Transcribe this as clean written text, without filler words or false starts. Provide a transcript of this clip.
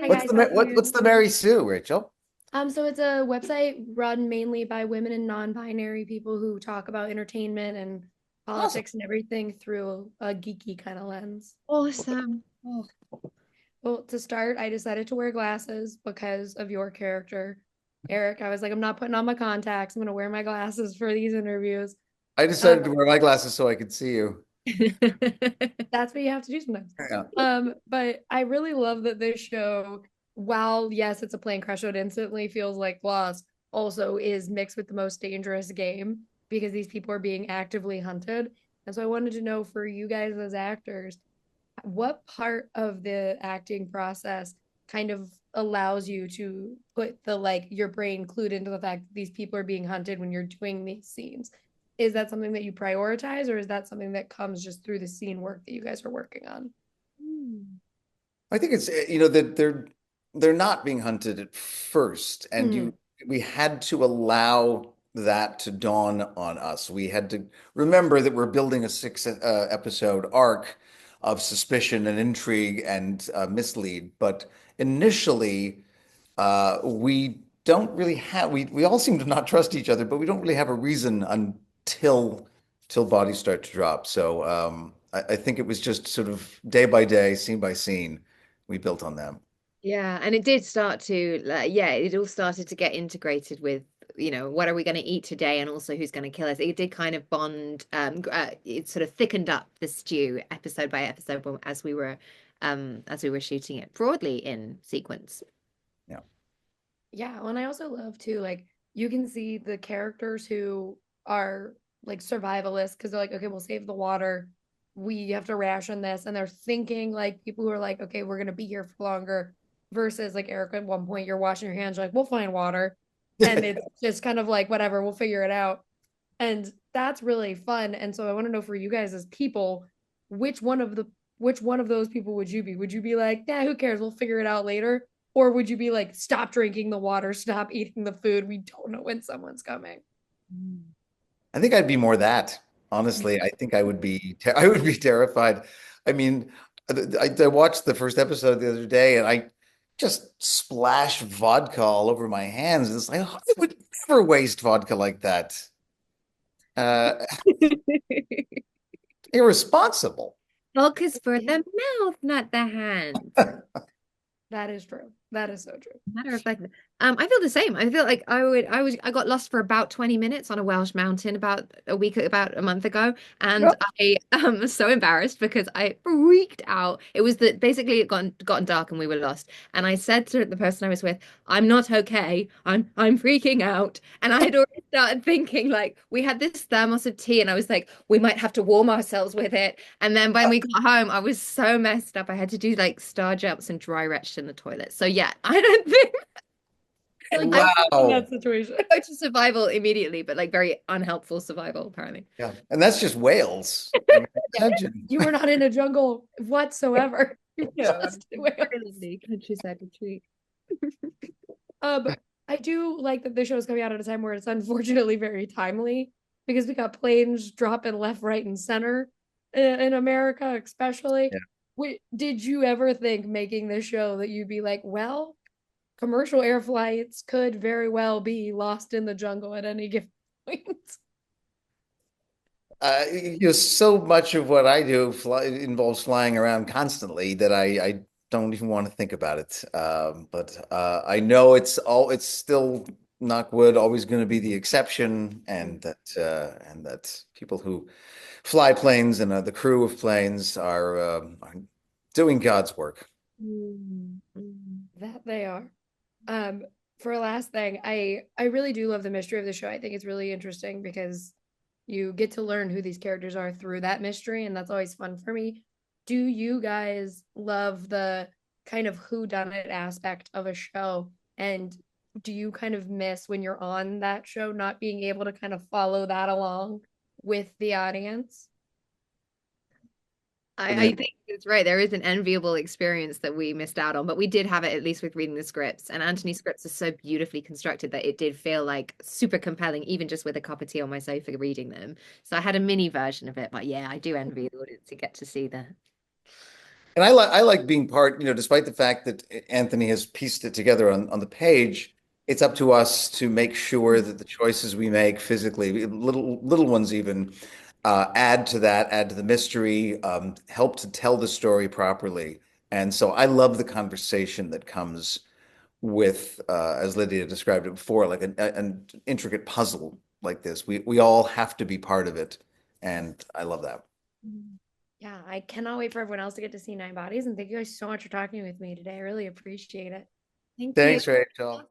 Hi What's guys, how are what's you? the Mary Sue, Rachel? So it's a website run mainly by women and non-binary people who talk about entertainment and Awesome. politics and everything through a geeky kind of lens. Awesome. Oh, Well, to start, I decided to wear glasses because of your character, Eric. I was like, I'm not putting on my contacts. I'm gonna wear my glasses for these interviews. I Um, decided to wear my glasses so I could see you. that's what you have to do sometimes. Yeah. But I really love that this show, while yes, it's a plane crash, so it instantly feels like Lost, also is mixed with the most dangerous game because these people are being actively hunted. And so I wanted to know for you guys as actors, what part of the acting process kind of allows you to put the like your brain clued into the fact that these people are being hunted when you're doing these scenes? Is that something that you prioritize, or is that something that comes just through the scene work that you guys are working on? hmm. I think it's that they're not being hunted at first, and Mhm. you we had to allow that to dawn on us. We had to remember that we're building a six episode arc of suspicion and intrigue and mislead, but initially we don't really have we all seem to not trust each other, but we don't really have a reason until bodies start to drop. So I think it was just sort of day by day, scene by scene, we built on them. Yeah, and it did start to yeah, it all started to get integrated with, what are we going to eat today and also who's going to kill us. It did kind of bond it sort of thickened up the stew episode by episode as we were shooting it broadly in sequence. Yeah. Yeah, well, and I also love too, like you can see the characters who are like survivalists because they're like, okay, we'll save the water. We have to ration this. And they're thinking like people who are like, okay, we're gonna be here for longer, versus like Eric at one point, you're washing your hands, you're like, we'll find water. And it's just kind of like, whatever, we'll figure it out. And that's really fun. And so I want to know for you guys as people, which one of the which one of those people would you be? Would you be like, yeah, who cares? We'll figure it out later? Or would you be like, stop drinking the water, stop eating the food? We don't know when someone's coming. Mm. I think I'd be more that. Honestly, I think I would be terrified. I mean, I watched the first episode the other day and I just splashed vodka all over my hands. It's like I would never waste vodka like that. Uh, Irresponsible. Focus for the mouth, not the hands. That is true. That is so true. Matter of fact, I feel the same. I feel like I got lost for about 20 minutes on a Welsh mountain about a month ago, and I was so embarrassed because I freaked out. It was that basically it gotten dark and we were lost. And I said to the person I was with, "I'm not okay. I'm freaking out." And I had already started thinking like we had this thermos of tea, and I was like, we might have to warm ourselves with it. And then when we got home, I was so messed up. I had to do like star jumps and dry retch in the toilet. So yeah, I don't think Like I don't in Wow. that situation. go to survival immediately, but like very unhelpful survival, apparently. Yeah. And that's just Wales. I mean, Yeah. imagine. You were not in a jungle whatsoever. You were Yeah, just in Wales. very lovely countryside retreat. Um, I do like that the show is coming out at a time where it's unfortunately very timely because we got planes dropping left, right, and center in America, especially. Yeah. Did you ever think making this show that you'd be like, well, commercial air flights could very well be lost in the jungle at any given point? So much of what I do involves flying around constantly that I don't even want to think about it. But I know it's still knock wood always going to be the exception, and that people who fly planes and the crew of planes are doing God's work. Mm, mm. That they are. Um, for a last thing, I really do love the mystery of the show. I think it's really interesting because you get to learn who these characters are through that mystery, and that's always fun for me. Do you guys love the kind of who done it aspect of a show? And do you kind of miss when you're on that show not being able to kind of follow that along with the audience? I I mean, think it's right. There is an enviable experience that we missed out on, but we did have it at least with reading the scripts. And Anthony's scripts are so beautifully constructed that it did feel like super compelling, even just with a cup of tea on my sofa reading them. So I had a mini version of it, but yeah, I do envy the audience to get to see that. And I like being part, despite the fact that Anthony has pieced it together on the page, it's up to us to make sure that the choices we make physically, little ones even, add to that, add to the mystery, help to tell the story properly. And so I love the conversation that comes with, as Lydia described it before, like an intricate puzzle like this. We all have to be part of it, and I love that. Yeah, I cannot wait for everyone else to get to see Nine Bodies. And thank you guys so much for talking with me today. I really appreciate it. Thank you. Thanks, Rachel.